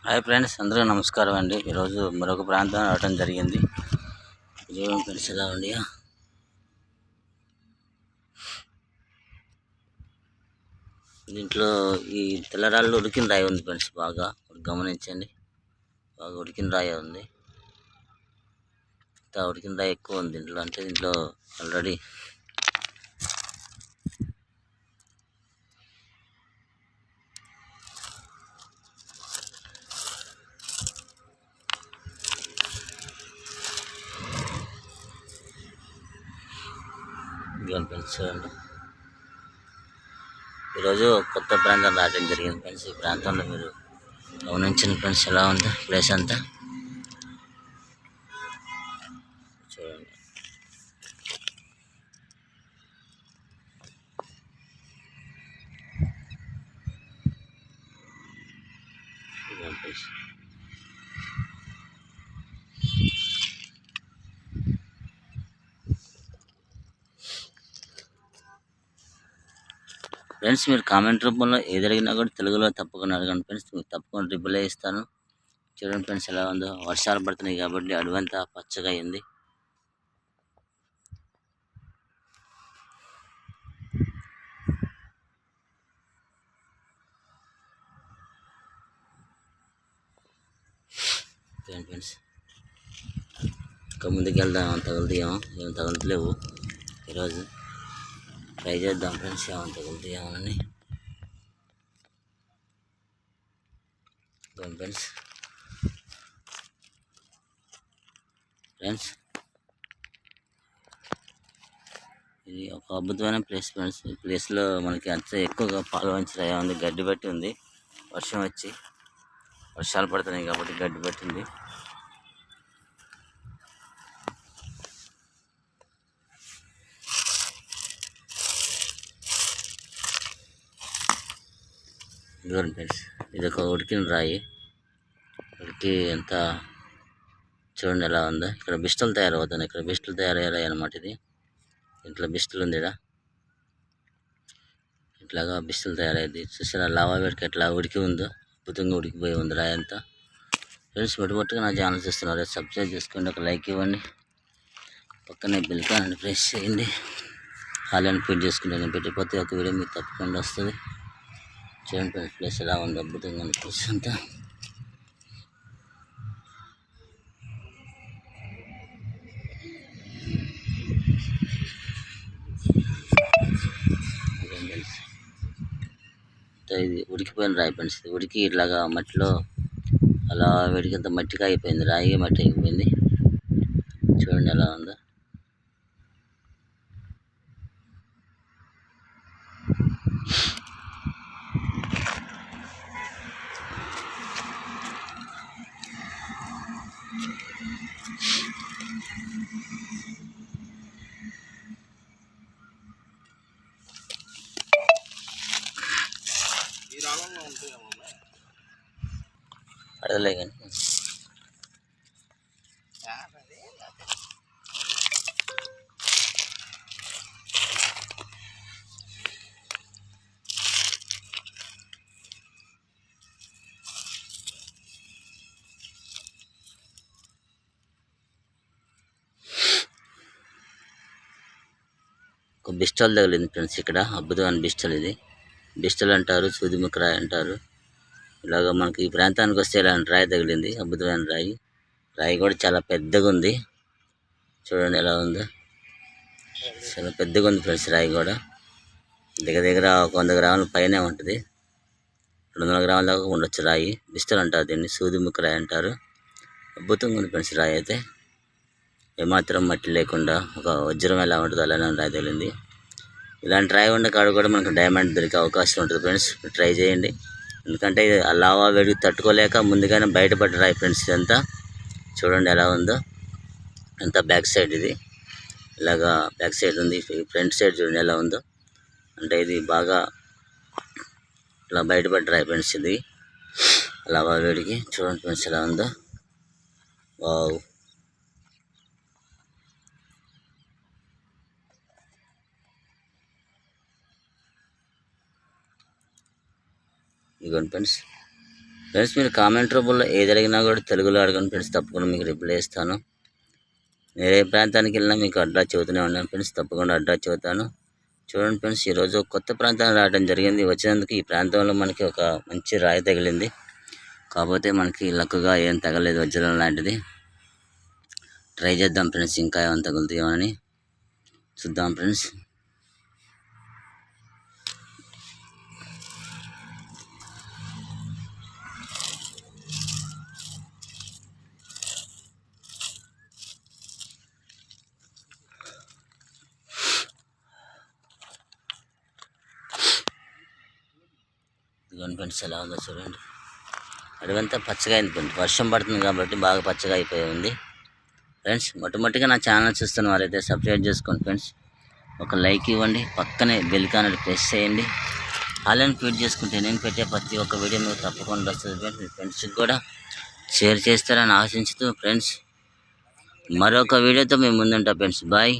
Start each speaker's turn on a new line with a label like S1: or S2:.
S1: Hi friends, అందరికీ నమస్కారం అండి. ఈరోజు మరొక ప్రాంతం రావడం జరిగింది. జీవం ఫ్రెండ్స్ ఎలా ఉండి దీంట్లో ఈ తెల్లరాళ్ళు ఉడికిన రాయి ఉంది ఫ్రెండ్స్. బాగా గమనించండి, బాగా ఉడికిన రాయి ఉంది. ఉడికిన రాయి ఎక్కువ ఉంది దీంట్లో. అంటే దీంట్లో ఆల్రెడీ ఫ్రెండ్స్ చూడండి. ఈరోజు కొత్త ప్రాంతం రావడం జరిగింది ఫ్రెండ్స్. ఈ ప్రాంతంలో మీరు గమనించండి ఫ్రెండ్స్, ఎలా ఉంది ప్లేస్ అంతా చూడండి. ఫ్రెండ్స్, మీరు కామెంట్ రూపంలో ఏది అడిగినా కూడా తెలుగులో తప్పకుండా అడగండి ఫ్రెండ్స్. మీకు తప్పకుండా రిప్లై ఇస్తాను. చూడండి ఫ్రెండ్స్, ఎలా ఉందో. వర్షాలు పడుతున్నాయి కాబట్టి అడవంతా పచ్చగా అయింది. ఫ్రెండ్స్, ఇంకా ముందుకు వెళ్దాం. ఏమైనా తగులుతాయేమో, ఏం తగులుతలేవు. ఈరోజు ట్రై చేద్దాం ఫ్రెండ్స్, ఏమైనా తగులుతాయేమోనని. ఫ్రెండ్స్ ఫ్రెండ్స్ ఇది ఒక అద్భుతమైన ప్లేస్ ఫ్రెండ్స్. ఈ ప్లేస్లో మనకి అంత ఎక్కువగా పాల్వంచి రాయి ఉంది, గడ్డి బట్టి ఉంది. వర్షాలు పడుతున్నాయి కాబట్టి గడ్డి పట్టింది. ఇదిగోండి ఫ్రెండ్స్, ఇది ఒక ఉడికిన రాయి. ఉడికి ఎంత చూడండి ఎలా ఉందో. ఇక్కడ బిస్టలు తయారవుతున్నాయి. ఇక్కడ బిస్టలు తయారయ్యాయి అన్నమాట. ఇది ఇంట్లో బిస్టలు ఉంది. ఇట్లాగా బిస్టలు తయారయ్యేది చూసారా. లావా వేడికి ఎట్లా ఉడికి ఉందో, అద్భుతంగా ఉడికిపోయి ఉంది రాయి అంతా. ఫ్రెండ్స్, మొట్టమొదటిగా నా ఛానల్ చూస్తున్నారు, సబ్స్క్రైబ్ చేసుకోండి, ఒక లైక్ ఇవ్వండి, పక్కనే బెల్ కాని ప్రెస్ చేయండి. హాల్ ఫీడ్ చేసుకుంటే నేను పెట్టే ప్రతి ఒక్క వీడియో మీకు తప్పకుండా వస్తుంది. చూడండి ప్లేస్ ఎలా ఉంది, అద్భుతంగా ఉంది ప్లేస్ అంతా. ఇది ఉడికిపోయిన రాయి ఫ్రెండ్స్. ఇది ఉడికి ఇట్లాగా మట్టిలో అలా వేడికంత మట్టిగా అయిపోయింది. రాయి మట్టి అయిపోయింది. చూడండి ఎలా ఉందో. అడగలే కానీ ఒక బిస్టల్ తగిలింది ఫ్రెండ్స్. ఇక్కడ అద్భుతమైన బిస్టల్. ఇది బిస్టల్ అంటారు, సూదిముఖ రాయి అంటారు. ఇలాగ మనకి ఈ ప్రాంతానికి వస్తే ఇలాంటి రాయి తగిలింది, అద్భుతమైన రాయి. రాయి కూడా చాలా పెద్దగా ఉంది. చూడండి ఎలా ఉందో, చాలా పెద్దగా ఉంది ఫ్రెండ్స్. రాయి కూడా దగ్గర 100 గ్రాముల పైనే ఉంటుంది. 200 గ్రాముల దాకా ఉండొచ్చు రాయి. బిస్టల్ అంటారు దీన్ని, సూదిముఖ రాయి అంటారు. అద్భుతంగా ఉంది ఫ్రెండ్స్ రాయి అయితే. ఏమాత్రం మట్టి లేకుండా ఒక వజ్రం ఎలా ఉంటుందో అలానే రాయి తగిలింది. ఇలాంటి రాయి ఉన్న కాడ కూడా మనకు డైమండ్ దొరికే అవకాశం ఉంటుంది ఫ్రెండ్స్. ట్రై చేయండి. ఎందుకంటే ఇది లావా వేడికి తట్టుకోలేక ముందుగానే బయటపడ్డ రాయి ఫ్రెండ్స్. ఇదంతా చూడండి ఎలా ఉందో. అంతా బ్యాక్ సైడ్. ఇది ఇలాగా బ్యాక్ సైడ్ ఉంది. ఫ్రంట్ సైడ్ చూడండి ఎలా ఉందో. అంటే ఇది బాగా ఇలా బయటపడ్డ రాయి ఫ్రెండ్స్. ఇది లావా వేడికి చూడండి ఫ్రెండ్స్ ఎలా ఉందో. వావ్, ఇదిగోండి ఫ్రెండ్స్, ఫ్రెండ్స్ మీరు కామెంట్ రూపంలో ఏది అడిగినా కూడా తెలుగులో అడగండి ఫ్రెండ్స్, తప్పకుండా మీకు రిప్లై ఇస్తాను. నేను ఏ ప్రాంతానికి వెళ్ళినా మీకు అడ్రస్ చెబుతూనే ఉన్నాను ఫ్రెండ్స్, తప్పకుండా అడ్రస్ చెబుతాను. చూడండి ఫ్రెండ్స్, ఈరోజు కొత్త ప్రాంతానికి రావడం జరిగింది. వచ్చినందుకు ఈ ప్రాంతంలో మనకి ఒక మంచి రాయి తగిలింది. కాకపోతే మనకి లక్కుగా ఏం తగలేదు, వజ్రం లాంటిది. ట్రై చేద్దాం ఫ్రెండ్స్, ఇంకా ఏమైనా తగులుతాయో అని చూద్దాం ఫ్రెండ్స్. ఇదిగోండి ఫ్రెండ్స్, ఎలా ఉందో చూడండి. అడవంతా పచ్చగా అయింది ఫ్రెండ్స్, వర్షం పడుతుంది కాబట్టి బాగా పచ్చగా అయిపోయి ఉంది ఫ్రెండ్స్. మొట్టమొదటిగా నా ఛానల్ చూస్తున్న వారైతే సబ్స్క్రైబ్ చేసుకోండి ఫ్రెండ్స్, ఒక లైక్ ఇవ్వండి, పక్కనే బెల్ కానని ప్రెస్ చేయండి. ఆన్లైన్ ఫీడ్ చేసుకుంటే నేను పెట్టే ప్రతి ఒక్క వీడియో మీకు తప్పకుండా వస్తుంది ఫ్రెండ్స్. మీ ఫ్రెండ్స్కి కూడా షేర్ చేస్తారని ఆశించుతూ ఫ్రెండ్స్, మరొక వీడియోతో మేము ముందుంటాం ఫ్రెండ్స్. బాయ్.